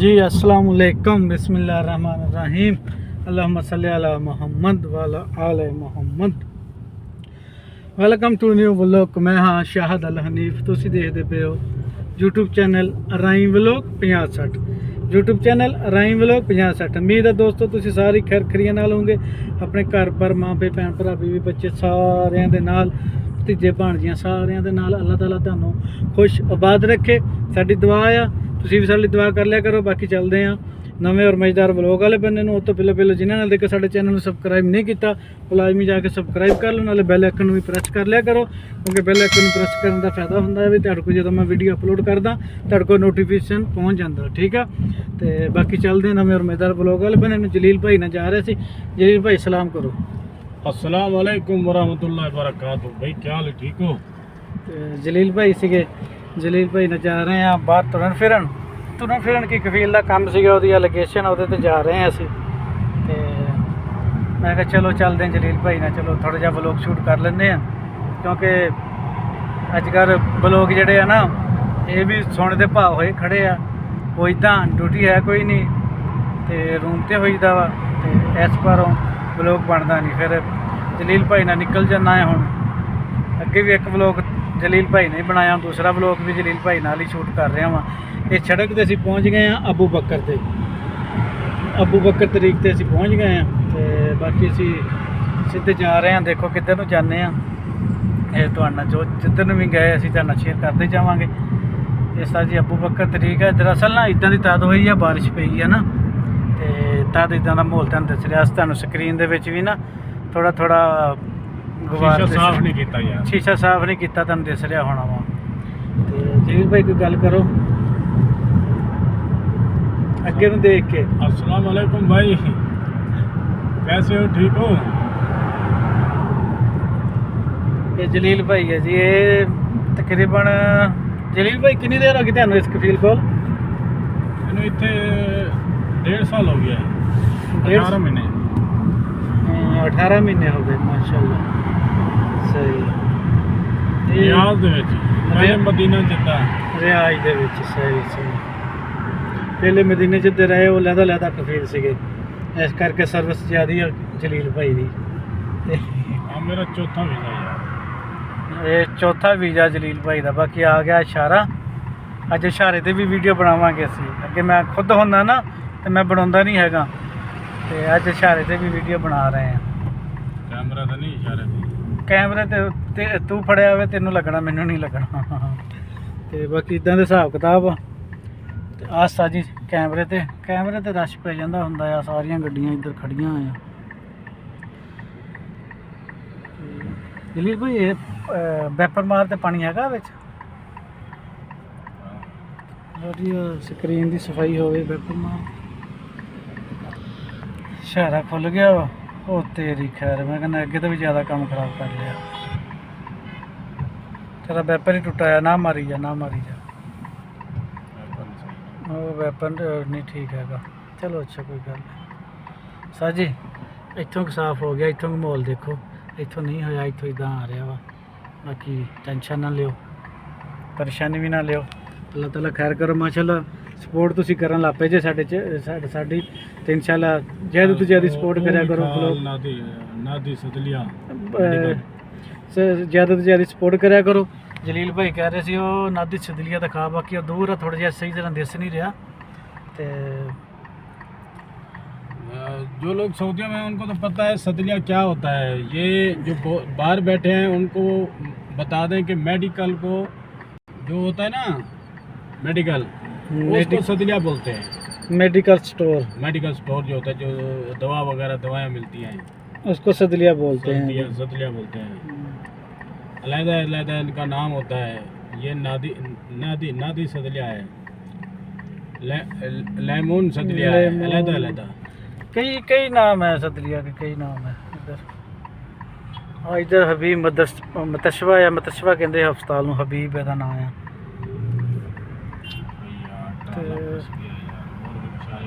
जी अस्सलाम वालेकुम बिस्मिल्लाहिर्रहमानिर्रहीम अल्लाहुम्मा सल्ली अला मुहम्मद व अला आले Muhammad. Welcome to new vlog. मैं हाँ शाहद अल हनीफ। तुसी देखते पे हो YouTube channel Rai vlog 50-60। YouTube channel Rai vlog 50-60। उम्मीद है दोस्तों तुसी सारी खैर खरीਆਂ ਨਾਲ होंगे, अपने घर पर माँ पे भैन भरा बीवी बच्चे सारिਆਂ ਦੇ ਨਾਲ ਭਤੀਜੇ ਭਾਣਜੀਆਂ ਸਾਰਿਆਂ ਦੇ ਨਾਲ अल्लाह ताला ਤੁਹਾਨੂੰ खुश आबाद रखे। साडी दुआ आ ਤੁਸੀਂ ਵੀ ਸਾਡੀ ਦੁਆ ਕਰ ਲਿਆ ਕਰੋ। ਬਾਕੀ ਚੱਲਦੇ ਆ ਨਵੇਂ ਔਰ ਮਜ਼ੇਦਾਰ ਵਲੋਗ ਵਾਲੇ ਬੰਨੇ ਨੂੰ। ਉਸ ਤੋਂ ਪਹਿਲਾਂ ਜਿਨ੍ਹਾਂ ਨੇ ਦੇਖੋ ਸਾਡੇ ਚੈਨਲ ਨੂੰ ਸਬਸਕ੍ਰਾਈਬ ਨਹੀਂ ਕੀਤਾ ਉਹ ਲਾਜ਼ਮੀ ਜਾ ਕੇ ਸਬਸਕ੍ਰਾਈਬ ਕਰ ਲਓ, ਨਾਲੇ ਬੈਲ ਆਈਕਨ ਨੂੰ ਵੀ ਪ੍ਰੈਸ ਕਰ ਲਿਆ ਕਰੋ, ਕਿਉਂਕਿ ਬੈਲ ਆਈਕਨ ਨੂੰ ਪ੍ਰੈਸ ਕਰਨ ਦਾ ਫਾਇਦਾ ਹੁੰਦਾ ਹੈ ਵੀ ਤੁਹਾਡੇ ਕੋਲ ਜਦੋਂ ਮੈਂ ਵੀਡੀਓ ਅਪਲੋਡ ਕਰਦਾ ਤੁਹਾਡੇ ਕੋਲ ਨੋਟੀਫਿਕੇਸ਼ਨ ਪਹੁੰਚ ਜਾਂਦਾ। ਠੀਕ ਆ, ਤੇ ਬਾਕੀ ਚੱਲਦੇ ਨਵੇਂ ਔਰ ਮਜ਼ੇਦਾਰ ਵਲੋਗ ਵਾਲੇ ਬੰਨੇ ਨੂੰ। ਜਲੀਲ ਭਾਈ ਨਾਲ ਜਾ ਰਹੇ ਸੀ। ਜਲੀਲ ਭਾਈ ਸਲਾਮ ਕਰੋ। अस्सलाम वालेकुम वरहमतुल्लाहि वबरकातुहू। भाई क्या हाल है, ठीक हो? ਤੇ ਜਲੀਲ ਭਾਈ ਸੀਗੇ, ਜਲੀਲ ਭਾਈ ਨਾਲ ਜਾ ਰਹੇ ਆ ਬਾਹਰ ਤੁਰਨ ਫਿਰਨ ਕੀ ਕਫੀਲ ਦਾ ਕੰਮ ਸੀਗਾ, ਉਹਦੀ ਲੋਕੇਸ਼ਨ ਉਹਦੇ ਤੇ ਜਾ ਰਹੇ ਆ ਅਸੀਂ। ਤੇ ਮੈਂ ਕਿਹਾ ਚਲੋ ਚੱਲਦੇ ਹਾਂ ਜਲੀਲ ਭਾਈ ਨਾਲ, ਚਲੋ ਥੋੜ੍ਹਾ ਜਿਹਾ ਵਲੋਗ ਸ਼ੂਟ ਕਰ ਲੈਂਦੇ ਆ, ਕਿਉਂਕਿ ਅੱਜ ਕੱਲ੍ਹ ਵਲੋਗ ਜਿਹੜੇ ਆ ਨਾ ਇਹ ਵੀ ਸੁਣ ਦੇ ਭਾਅ ਹੋਏ ਖੜੇ ਆ। ਉਹ ਇੱਦਾਂ ਡਿਊਟੀ ਹੈ ਕੋਈ ਨਹੀਂ ਤੇ ਰੂਮ ਤੇ ਹੋਈਦਾ ਵਾ, ਤੇ ਇਸ ਬਾਰੋਂ ਵਲੋਗ ਬਣਦਾ ਨਹੀਂ। ਫਿਰ ਜਲੀਲ ਭਾਈ ਨਾਲ ਨਿਕਲ ਜਾਂਦਾ ਹੈ। ਹੁਣ ਅੱਗੇ ਵੀ ਇੱਕ ਵਲੋਗ ਜਲੀਲ ਭਾਈ ਨੇ ਬਣਾਇਆ, ਦੂਸਰਾ ਵਲੋਗ ਵੀ ਜਲੀਲ ਭਾਈ ਨਾਲ ਹੀ ਸ਼ੂਟ ਕਰ ਰਿਹਾ ਵਾਂ। ਇਹ ਸੜਕ ਤੇ ਅਸੀਂ ਪਹੁੰਚ ਗਏ ਹਾਂ ਅਬੂ ਬਕਰ ਤਰੀਕ ਤੇ ਅਸੀਂ ਪਹੁੰਚ ਗਏ ਹਾਂ। ਤੇ ਬਾਕੀ ਅਸੀਂ ਸਿੱਧੇ ਜਾ ਰਹੇ ਹਾਂ, ਦੇਖੋ ਕਿੱਧਰ ਨੂੰ ਜਾਂਦੇ ਹਾਂ। ਇਹ ਤੁਹਾਡੇ ਨਾਲ ਜੋ ਜਿੱਧਰ ਨੂੰ ਵੀ ਗਏ ਅਸੀਂ ਤੁਹਾਡੇ ਨਾਲ ਸ਼ੇਅਰ ਕਰਦੇ ਜਾਵਾਂਗੇ। ਇਸ ਤਰ੍ਹਾਂ ਜੀ ਅਬੂ ਬਕਰ ਤਰੀਕ ਹੈ। ਦਰਅਸਲ ਨਾ ਇੱਦਾਂ ਦੀ ਤਦ ਹੋਈ ਆ, ਬਾਰਿਸ਼ ਪਈ ਹੈ ਨਾ, ਤੇ ਤਦ ਇੱਦਾਂ ਦਾ ਮਾਹੌਲ ਤੁਹਾਨੂੰ ਦੱਸ ਰਿਹਾ। ਤੁਹਾਨੂੰ ਸਕਰੀਨ ਦੇ ਵਿੱਚ ਵੀ ਨਾ ਥੋੜਾ शीशा साफ नहीं किया यार, ਸ਼ੀਸ਼ਾ ਸਾਫ਼ ਨਹੀਂ ਕੀਤਾ, ਤੁਹਾਨੂੰ ਦਿਸ ਰਿਹਾ ਹੋਣਾ ਵਾ। ਤੇ ਜਲੀਲ ਭਾਈ ਕੋਈ ਗੱਲ ਕਰੋ ਅੱਗੇ ਨੂੰ ਦੇਖ ਕੇ। अस्सलाम वालेकुम भाई, कैसे हो, ठीक हो? ਇਹ ਜਲੀਲ ਭਾਈ ਹੈ ਜੀ। ਇਹ ਤਕਰੀਬਨ ਜਲੀਲ ਭਾਈ ਕਿੰਨੀ ਦੇਰ ਹੋ ਗਈ ਤੁਹਾਨੂੰ ਇਸ ਕਫੀਲ ਕੋਲ? मैंने इतने 1.5 साल हो गया है, 18 महीने। 18 ਮਹੀਨੇ ਹੋ ਗਏ, ਮਾਸ਼ਾਅੱਲਾ। ਸਹੀ। रियाज दे विच, पहले मदीना जिद्दा ਰਿਆਜ਼ ਦੇ ਵਿੱਚ। ਸਹੀ। ਪਹਿਲੇ ਮਦੀਨੇ 'ਚ ਤੇ ਰਹੇ, ਉਹ ਲਹਿਦਾ ਕਫੀਲ ਸੀਗੇ, ਇਸ ਕਰਕੇ ਸਰਵਿਸ ਜ਼ਿਆਦੀ ਆ ਜਲੀਲ ਭਾਈ ਦੀ। ਤੇ हाँ, मेरा चौथा वीज़ा यार। ਇਹ ਚੌਥਾ ਵੀਜ਼ਾ ਜਲੀਲ ਭਾਈ ਦਾ। ਬਾਕੀ ਆ ਗਿਆ ਇਸ਼ਾਰਾ। ਅੱਜ ਇਸ਼ਾਰੇ ਤੇ ਵੀ ਵੀਡੀਓ ਬਣਾਵਾਂਗੇ ਅਸੀਂ। ਅੱਗੇ ਮੈਂ ਖੁਦ ਹੁੰਦਾ ਨਾ ਤੇ ਮੈਂ ਬਣਾਉਂਦਾ ਨਹੀਂ ਹੈਗਾ, ਤੇ ਅੱਜ ਇਸ਼ਾਰੇ ਤੇ ਵੀ ਵੀਡੀਓ ਬਣਾ ਰਹੇ ਹਾਂ। कैमरा तो नहीं, इशारे थे। ਕੈਮਰੇ ਤੇ ਤੂੰ ਫੜਿਆ ਹੋਵੇ ਤੈਨੂੰ ਲੱਗਣਾ, ਮੈਨੂੰ ਨਹੀਂ ਲੱਗਣਾ। ਤੇ ਬਾਕੀ ਇਦਾਂ ਦੇ ਹਿਸਾਬ ਕਿਤਾਬ ਆ। ਤੇ ਆਸਤਾ ਜੀ ਕੈਮਰੇ ਤੇ ਰਸ਼ ਪੈ ਜਾਂਦਾ ਹੁੰਦਾ ਆ, ਸਾਰੀਆਂ ਗੱਡੀਆਂ ਇੱਧਰ ਖੜੀਆਂ ਆ। ਜਲੀਲ ਭਾਈ ਇਹ ਵੈਪਰ ਮਾਰ ਤੇ ਪਾਣੀ ਹੈਗਾ ਵਿੱਚ? ਵਧੀਆ ਸਕਰੀਨ ਦੀ ਸਫਾਈ ਹੋਵੇ, ਵੈਪਰ ਮਾਰ। ਇਸ਼ਾਰਾ ਖੁੱਲ ਗਿਆ ਵਾ। ਉਹ ਤੇਰੀ ਖੈਰ, ਮੈਂ ਕਹਿੰਦਾ ਅੱਗੇ ਤੋਂ ਵੀ ਜ਼ਿਆਦਾ ਕੰਮ ਖਰਾਬ ਕਰ ਲਿਆ। ਤੇਰਾ ਵੈਪਨ ਹੀ ਟੁੱਟਾ ਆ, ਨਾ ਮਾਰੀ ਜਾ। ਉਹ ਵੈਪਨ ਨਹੀਂ ਠੀਕ ਹੈਗਾ। ਚਲੋ ਅੱਛਾ, ਕੋਈ ਗੱਲ ਨਹੀਂ। ਸਾਜੀ ਇੱਥੋਂ ਸਾਫ਼ ਹੋ ਗਿਆ, ਇੱਥੋਂ ਮਾਹੌਲ ਦੇਖੋ। ਇੱਥੋਂ ਨਹੀਂ ਹੋਇਆ, ਇੱਥੋਂ ਇਦਾਂ ਆ ਰਿਹਾ ਵਾ। ਬਾਕੀ ਟੈਨਸ਼ਨ ਨਾ ਲਿਓ, ਪਰੇਸ਼ਾਨੀ ਵੀ ਨਾ ਲਿਓ। ਅੱਲਾਹ ਤਾਲਾ ਖੈਰ ਕਰੋ। ਮਾਸ਼ਾਅੱਲਾ ਸਪੋਰਟ ਤੁਸੀਂ ਕਰਨ ਲੱਗ ਪਏ ਜੇ ਸਾਡੀ ਤੇ ਇਨਸ਼ਾਅੱਲਾ ਜ਼ਿਆਦਾ ਤੋਂ ਜ਼ਿਆਦਾ ਸਪੋਰਟ ਕਰਿਆ ਕਰੋ। नादी सदलिया ਜ਼ਿਆਦਾ ਤੋਂ ਜ਼ਿਆਦਾ ਸਪੋਰਟ ਕਰਿਆ ਕਰੋ। ਜਲੀਲ ਭਾਈ ਕਹਿ ਰਹੇ ਸੀ ਉਹ ਨਾਦੀ ਸਦਲੀਆ ਦਾ ਖਾ, ਬਾਕੀ ਉਹ ਦੂਰ ਆ ਥੋੜਾ ਜਿਹਾ, ਸਹੀ ਤਰ੍ਹਾਂ ਦਿਸ ਨਹੀਂ ਰਿਹਾ। ਤੇ जो लोग सऊदिया में उनको तो पता है सदलिया क्या होता है। ये जो बाहर बैठे हैं उनको बता दें कि मेडिकल को जो होता है ना, मेडिकल उसको सदलिया बोलते हैं। मेडिकल स्टोर जो होता है, जो दवा वगैरह दवाएं मिलती हैं, उसको सदलिया बोलते हैं। सदलिया बोलते हैं। अलग-अलग इनका नाम होता है। ये नादी सदलिया है, लेमन सदलिया है, अलग-अलग कई नाम है सदलिया के, कई नाम है इधर। हाँ इधर हबीब मतशवा या मतशवा कहते हैं हस्पताल में, हबीब का नाम है।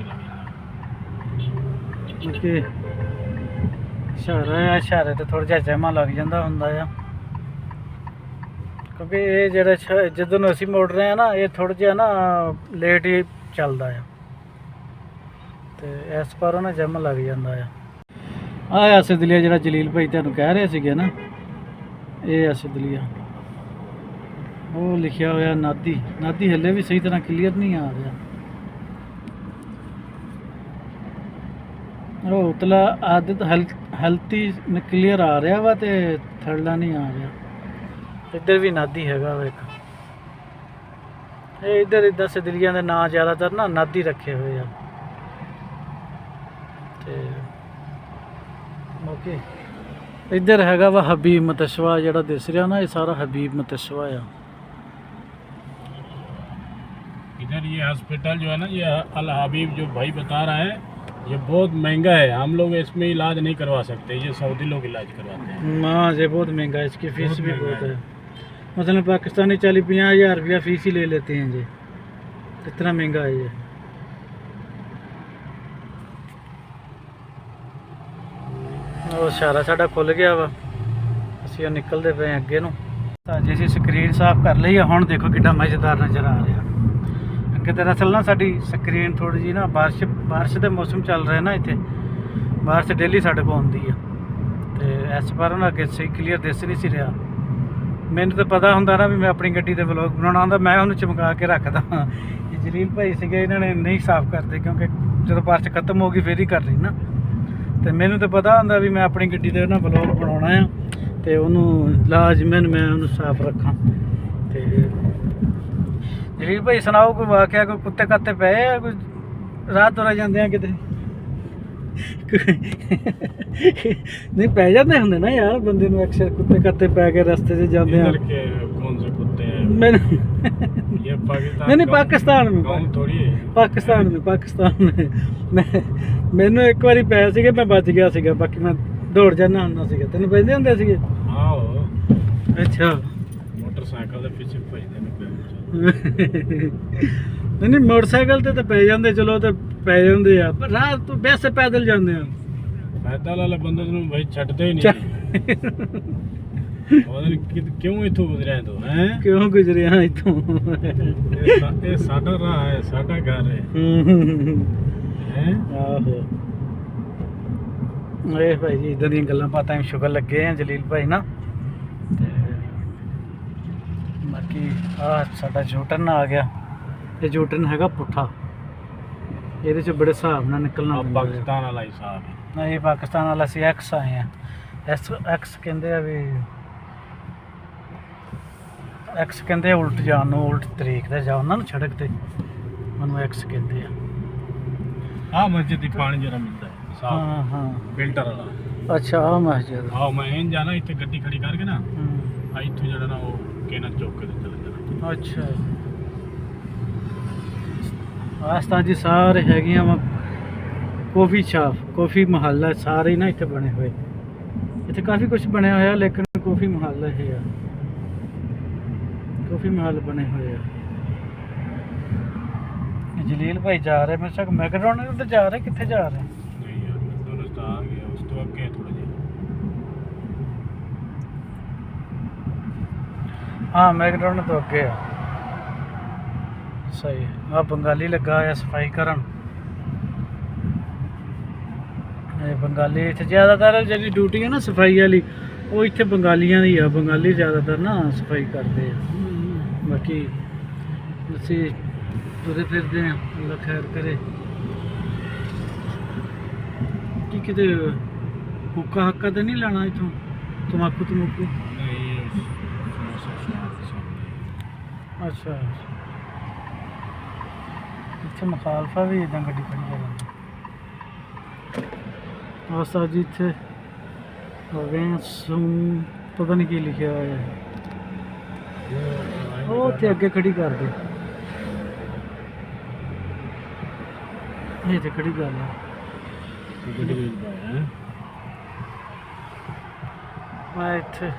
इशारे तो थोड़ा जिहा जमा लग जाता होंदा आ, क्योंकि ये जिधर असीं मुड़ रहे हैं ना, ये थोड़ा जिहा ना लेट ही चलता है। ਤੇ ਇਸ ਪਾਰੋਂ ਨਾ ਜੰਮ ਲੱਗ ਜਾਂਦਾ ਆ। ਆਹ ਸਿਦਲੀਆ ਜਿਹੜਾ ਜਲੀਲ ਭਾਈ ਤੁਹਾਨੂੰ ਕਹਿ ਰਹੇ ਸੀਗੇ ਨਾ, ਇਹ ਆ ਸਿਦਲੀਆ। ਉਹ ਲਿਖਿਆ ਹੋਇਆ ਨਾਦੀ, ਨਾਦੀ ਹਲੇ ਵੀ ਸਹੀ ਤਰ੍ਹਾਂ ਕਲੀਅਰ ਨਹੀਂ ਆ ਰਿਹਾ। ਉਹ ਉਤਲਾ ਆਦਤ ਹਲਤੀ ਕਲੀਅਰ ਆ ਰਿਹਾ ਵਾ ਤੇ ਥੜਲਾ ਨਹੀਂ ਆ ਰਿਹਾ। ਇੱਧਰ ਵੀ ਨਾਦੀ ਹੈਗਾ ਵਾ ਇੱਕ। ਇਹ ਇੱਧਰ ਇੱਦਾਂ ਸਿਦਲੀਆਂ ਦੇ ਨਾਂ ਜ਼ਿਆਦਾਤਰ ਨਾ ਨਾਦੀ ਰੱਖੇ ਹੋਏ ਆ। ਤੇ ਓਕੇ, ਇੱਧਰ ਹੈਗਾ ਵਾ ਹਬੀਬ ਮਤਸ਼ਵਾ ਜਿਹੜਾ ਦਿਸ ਰਿਹਾ ਨਾ, ਇਹ ਸਾਰਾ ਹਬੀਬ ਮਤਸ਼ਵਾ ਆ। इधर ये हॉस्पिटल जो है ना, ये अल हबीब जो भाई बता रहा है, ये बहुत महंगा है। हम लोग इसमें इलाज नहीं करवा सकते, ये सऊदी लोग इलाज करवाते हैं। हाँ ये बहुत महंगा है, इसकी फीस भी बहुत है। मतलब पाकिस्तानी 40-50 हज़ार रुपया फीस ही ले लेते हैं जी, इतना महंगा है ये। ਉਹ ਸਾਰਾ ਸਾਡਾ ਖੁੱਲ ਗਿਆ ਵਾ, ਅਸੀਂ ਉਹ ਨਿਕਲਦੇ ਪਏ ਅੱਗੇ ਨੂੰ। ਤਾਂ ਜੇ ਅਸੀਂ ਸਕਰੀਨ ਸਾਫ਼ ਕਰ ਲਈ ਆ, ਹੁਣ ਦੇਖੋ ਕਿੱਡਾ ਮਜ਼ੇਦਾਰ ਨਜ਼ਰ ਆ ਰਿਹਾ। ਅੱਗੇ ਦਰਅਸਲ ਨਾ ਸਾਡੀ ਸਕਰੀਨ ਥੋੜੀ ਜੀ ਨਾ ਬਾਰਿਸ਼ ਦੇ ਮੌਸਮ ਚੱਲ ਰਿਹਾ ਨਾ, ਇੱਥੇ ਬਾਰਿਸ਼ ਡੇਲੀ ਸਾਡੇ ਕੋਲ ਆਉਂਦੀ ਆ ਤੇ ਇਸ ਵਾਰ ਨਾ ਅੱਗੇ ਸਹੀ ਕਲੀਅਰ ਦਿਸ ਨਹੀਂ ਸੀ ਰਿਹਾ। ਮੈਨੂੰ ਤਾਂ ਪਤਾ ਹੁੰਦਾ ਨਾ ਵੀ ਮੈਂ ਆਪਣੀ ਗੱਡੀ ਦੇ ਵਲੌਗ ਬਣਾਉਣਾ ਹੁੰਦਾ, ਮੈਂ ਉਹਨੂੰ ਚਮਕਾ ਕੇ ਰੱਖਦਾ। ਇਹ ਜਲੀਲ ਭਾਈ ਸੀਗੇ, ਇਹਨਾਂ ਨੇ ਨਹੀਂ ਸਾਫ਼ ਕਰਦੇ ਕਿਉਂਕਿ ਜਦੋਂ ਬਾਰਿਸ਼ ਖਤਮ ਹੋ ਗਈ ਫੇਰ ਹੀ ਕਰਨੀ ਨਾ। ਤੇ ਮੈਨੂੰ ਤਾਂ ਪਤਾ ਹੁੰਦਾ ਵੀ ਮੈਂ ਆਪਣੀ ਗੱਡੀ ਦੇ ਨਾ ਵਲੌਗ ਬਣਾਉਣਾ ਆ ਤੇ ਉਹਨੂੰ ਲਾਜ਼ਮਨ ਮੈਂ ਉਹਨੂੰ ਸਾਫ਼ ਰੱਖਾਂ। ਤੇ ਜਲੀਲ ਭਾਈ ਸੁਣਾਓ ਕੋਈ ਵਾਕਿਆ, ਕੋਈ ਕੁੱਤੇ ਕਾਤੇ ਪਏ ਆ, ਕੋਈ ਰਾਤ ਤੁਰ ਜਾਂਦੇ ਆ ਕਿਤੇ? ਨਹੀਂ ਪੈ ਜਾਂਦੇ ਹੁੰਦੇ ਨਾ ਯਾਰ ਬੰਦੇ ਨੂੰ, ਅਕਸਰ ਕੁੱਤੇ ਕਾਤੇ ਪੈ ਕੇ ਰਸਤੇ 'ਚ ਜਾਂਦੇ ਆ। कौन से कुत्ते हैं? ये पाकिस्तान नहीं पाकिस्तान में, गाँव थोड़ी है। पाकिस्तान में ਮੈਨੂੰ ਇੱਕ ਵਾਰੀ ਪੈ ਸੀਗੇ, ਮੈਂ ਬਚ ਗਿਆ ਸੀਗਾ, ਬਾਕੀ ਮੈਂ ਦੌੜ ਜਾਂਦਾ ਹੁੰਦਾ ਸੀਗਾ। ਤੈਨੂੰ ਪੈਂਦੇ ਹੁੰਦੇ ਸੀਗੇ? ਆਹੋ ਅੱਛਾ, ਮੋਟਰਸਾਈਕਲ ਦੇ ਪਿੱਛੇ ਭਜਦੇ ਨੇ। ਨਹੀਂ ਮੋਟਰਸਾਈਕਲ ਤੇ ਤਾਂ ਪੈ ਜਾਂਦੇ, ਚਲੋ ਤੇ ਪੈ ਜਾਂਦੇ ਆ, ਪਰ ਰਾਤ ਤੋਂ ਵੈਸੇ ਪੈਦਲ ਜਾਂਦੇ ਆ। ਪੈਦਲ ਵਾਲੇ ਬੰਦੇ ਨੂੰ ਭਾਈ ਛੱਡਦੇ ਹੀ ਨਹੀਂ। ਪਤਾ ਨਹੀਂ ਕਿਉਂ ਇੱਥੋਂ ਗੁਜ਼ਰਿਆ ਤੂੰ ਹੈ? ਕਿਉਂ ਗੁਜ਼ਰਿਆ ਇੱਥੋਂ? ਇਹ ਸਾਡਾ ਰਾਹ ਹੈ, ਸਾਡਾ ਘਰ ਹੈ। ਆਹੋ ਇਹ ਭਾਈ ਜੀ ਇਦਾਂ ਦੀਆਂ ਗੱਲਾਂ ਬਾਤਾਂ ਨੂੰ ਸ਼ੁਗਰ ਲੱਗੇ ਆ ਜਲੀਲ ਭਾਈ ਨਾ। ਤੇ ਬਾਕੀ ਆ ਸਾਡਾ ਜੋਟਨ ਆ ਗਿਆ। ਇਹ ਜੋਟਨ ਹੈਗਾ ਪੁੱਠਾ, ਇਹਦੇ 'ਚ ਬੜੇ ਹਿਸਾਬ ਨਾਲ ਨਿਕਲਣਾ। ਪਾਕਿਸਤਾਨ ਵਾਲਾ ਹਿਸਾਬ ਹੈ। ਨਹੀਂ ਪਾਕਿਸਤਾਨ ਵਾਲਾ ਸੀ ਐਕਸ ਆਏ ਆ। ਐਕਸ ਕਹਿੰਦੇ ਆ ਵੀ, ਐਕਸ ਕਹਿੰਦੇ ਉਲਟ ਜਾਣ ਨੂੰ, ਉਲਟ ਤਰੀਕ ਤੇ ਜਾ ਉਹਨਾਂ ਨੂੰ ਸੜਕ ਤੇ, ਉਹਨੂੰ ਐਕਸ ਕਹਿੰਦੇ ਆ। ਆ ਮਸਜਿਦ ਦੀ ਪਾਣੀ ਜਿਹੜਾ ਮਿਲਦਾ ਹੈ ਸਾਫ, ਹਾਂ ਹਾਂ ਫਿਲਟਰ ਵਾਲਾ। ਅੱਛਾ ਆ ਮਸਜਿਦ। ਆਹ ਮੈਂ ਇਹ ਜਾਣਾ, ਇੱਥੇ ਗੱਡੀ ਖੜੀ ਕਰਕੇ ਨਾ ਆ ਇੱਥੋਂ ਜਿਹੜਾ ਨਾ ਉਹ ਕਿਹਨਾਂ ਚੌਕ ਤੇ ਚਲੇ ਜਾਣਾ। ਅੱਛਾ ਆਸਤਾ ਜੀ ਸਾਰੇ ਹੈਗੀਆਂ ਵਾ ਕਾਫੀ ਸ਼ਾਪ, ਕਾਫੀ ਮਹੱਲਾ ਸਾਰੇ ਨਾ ਇੱਥੇ ਬਣੇ ਹੋਏ। ਇੱਥੇ ਕਾਫੀ ਕੁਝ ਬਣਿਆ ਹੋਇਆ, ਲੇਕਿਨ ਕਾਫੀ ਮਹੱਲਾ ਇਹ ਆ, ਕਾਫੀ ਮਹੱਲ ਬਣੇ ਹੋਏ ਆ। ਜਲੀਲ ਭਾਈ ਜਾ ਰਹੇ, ਮੈਂ ਸ਼ੱਕ ਮੈਕਡੋਨਲਡ ਤੇ ਜਾ ਰਹੇ, ਕਿੱਥੇ ਜਾ ਰਹੇ? ਨਹੀਂ ਯਾਰ ਮੈਕਡੋਨਲਡ ਤਾਂ ਆ ਗਿਆ, ਉਸ ਤੋਂ ਅੱਗੇ ਥੋੜਾ ਜਿਹਾ। ਹਾਂ ਮੈਕਡੋਨਲਡ ਤੋਂ ਅੱਗੇ ਆ। ਸਹੀ ਆ, ਬੰਗਾਲੀ ਲੱਗਾ ਹੋਇਆ ਸਫਾਈ ਕਰਨ। ਇਹ ਬੰਗਾਲੀ ਇੱਥੇ ਜ਼ਿਆਦਾਤਰ ਜਿਹੜੀ ਡਿਊਟੀ ਹੈ ਨਾ ਸਫਾਈ ਵਾਲੀ, ਉਹ ਇੱਥੇ ਬੰਗਾਲੀਆਂ ਦੀ ਆ। ਬੰਗਾਲੀ ਜ਼ਿਆਦਾਤਰ ਨਾ ਸਫਾਈ ਕਰਦੇ ਆ। ਬਾਕੀ ਅਸੀਂ ਤੁਰੇ ਫਿਰਦੇ ਆ, ਅੱਲਾ ਖੈਰ ਕਰੇ। ਕੀ ਕਿਤੇ ਹੁੱਕਾ ਹੱਕਾ ਤਾਂ ਨਹੀਂ ਲੈਣਾ ਇੱਥੋਂ, ਤਮਾਕੂ ਤਮੂਕੂ? ਅੱਛਾ ਇੱਥੇ ਮੁਖਾਲਫਾ ਵੀ ਇਦਾਂ ਗੱਡੀ ਖੜੀ ਆ। ਆਸਾ ਜੀ ਇੱਥੇ ਹੋ ਗਏ ਸੂਮ, ਪਤਾ ਨਹੀਂ ਕੀ ਲਿਖਿਆ ਹੋਇਆ ਹੈ। ਉਹ ਉੱਥੇ ਅੱਗੇ ਖੜੀ ਕਰ ਦੇ, ਇਹ ਤੇ ਖੜੀ ਕਰ ਲਾ। ਮੈਂ ਇੱਥੇ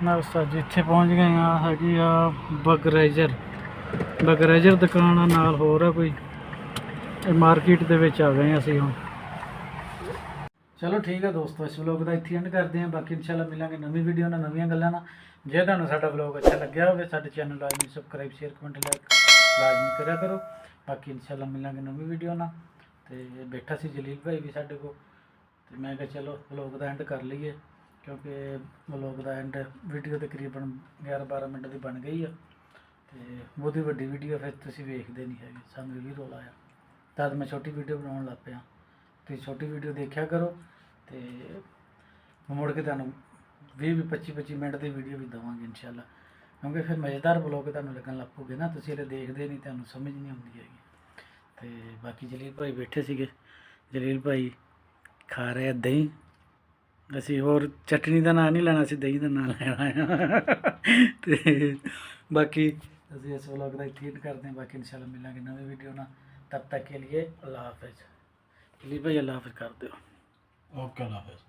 ਨਾ ਉਸਤਾਦ ਜੀ ਇੱਥੇ ਪਹੁੰਚ ਗਏ ਆ। ਹੈਗੀ ਆ ਬਗਰੇਜਰ, ਬਗਰੇਜਰ ਦੁਕਾਨ ਆ, ਨਾਲ ਹੋਰ ਆ ਕੋਈ। ਇਹ ਮਾਰਕੀਟ ਦੇ ਵਿੱਚ ਆ ਗਏ ਅਸੀਂ ਹੁਣ। ਚਲੋ ਠੀਕ ਹੈ ਦੋਸਤੋ, ਇਸ ਵਲੋਗ ਦਾ ਇੱਥੇ ਐਂਡ ਕਰਦੇ ਹਾਂ। ਬਾਕੀ ਇਨਸ਼ਾਅੱਲਾ ਮਿਲਾਂਗੇ ਨਵੀਂ ਵੀਡੀਓ ਨਾਲ, ਨਵੀਆਂ ਗੱਲਾਂ ਨਾਲ। ਜੇ ਤੁਹਾਨੂੰ ਸਾਡਾ ਵਲੋਗ ਅੱਛਾ ਲੱਗਿਆ ਹੋਵੇ, ਸਾਡੇ ਚੈਨਲ ਨੂੰ like, subscribe, share, comment, like ਲਾਜ਼ਮੀ ਕਰਿਆ ਕਰੋ। ਬਾਕੀ ਇਨਸ਼ਾਅੱਲਾ ਮਿਲਾਂਗੇ ਨਵੀਂ ਵੀਡੀਓ ਨਾਲ। ਤੇ ਬੈਠਾ ਸੀ ਜਲੀਲ ਭਾਈ ਵੀ ਸਾਡੇ ਕੋਲ, ਤੇ ਮੈਂ ਕਿਹਾ ਚਲੋ ਵਲੋਗ ਦਾ ਐਂਡ ਕਰ ਲਈਏ, ਕਿਉਂਕਿ ਵਲੋਗ ਦਾ ਐਂਡ ਵੀਡੀਓ ਤਕਰੀਬਨ 11-12 ਮਿੰਟ ਦੀ ਬਣ ਗਈ ਆ। ਤੇ ਬਹੁਤੀ ਵੱਡੀ ਵੀਡੀਓ ਫਿਰ ਤੁਸੀਂ ਵੇਖਦੇ ਨਹੀਂ ਹੈਗੇ, ਸਾਨੂੰ ਇਹ ਵੀ ਰੋਲਾ ਆ, ਤਦ ਮੈਂ ਛੋਟੀ ਵੀਡੀਓ ਬਣਾਉਣ ਲੱਗ ਪਿਆ। ਤੁਸੀਂ ਛੋਟੀ ਵੀਡੀਓ ਦੇਖਿਆ ਕਰੋ, ਤੇ ਮੁੜ ਕੇ ਤੁਹਾਨੂੰ 20-25 ਮਿੰਟ ਦੀ ਵੀਡੀਓ ਵੀ ਦੇਵਾਂਗੇ ਇਨਸ਼ਾਅੱਲਾ, ਕਿਉਂਕਿ ਫਿਰ ਮਜ਼ੇਦਾਰ ਵਲੋਗ ਤੁਹਾਨੂੰ ਲੱਗਣ ਲੱਗ ਪਊਗੇ ਨਾ, ਤੁਸੀਂ ਇਹ ਦੇਖਦੇ ਨਹੀਂ, ਤੁਹਾਨੂੰ ਸਮਝ ਨਹੀਂ ਆਉਂਦੀ ਹੈਗੀ। ਤੇ ਬਾਕੀ ਜਲੀਲ ਭਾਈ ਬੈਠੇ ਸੀਗੇ, ਜਲੀਲ ਭਾਈ ਖਾ ਰਹੇ ਦਹੀਂ, ਅਸੀਂ ਹੋਰ ਚਟਨੀ ਦਾ ਨਾਂ ਨਹੀਂ ਲੈਣਾ, ਅਸੀਂ ਦਹੀਂ ਦਾ ਨਾਂ ਲੈਣਾ ਆ। ਤੇ ਬਾਕੀ ਅਸੀਂ ਇਸ ਵਲੋਗ ਦਾ ਐਂਡ ਕਰਦੇ ਹਾਂ। ਬਾਕੀ ਇਨਸ਼ਾਅੱਲਾ ਮਿਲਾਂਗੇ ਨਵੀਂ ਵੀਡੀਓ ਨਾਲ, तब तक के लिए अल्लाह हाफिज़। जलील भाई अल्लाह हाफिज़ कर दो। ओके, अल्लाह हाफिज़।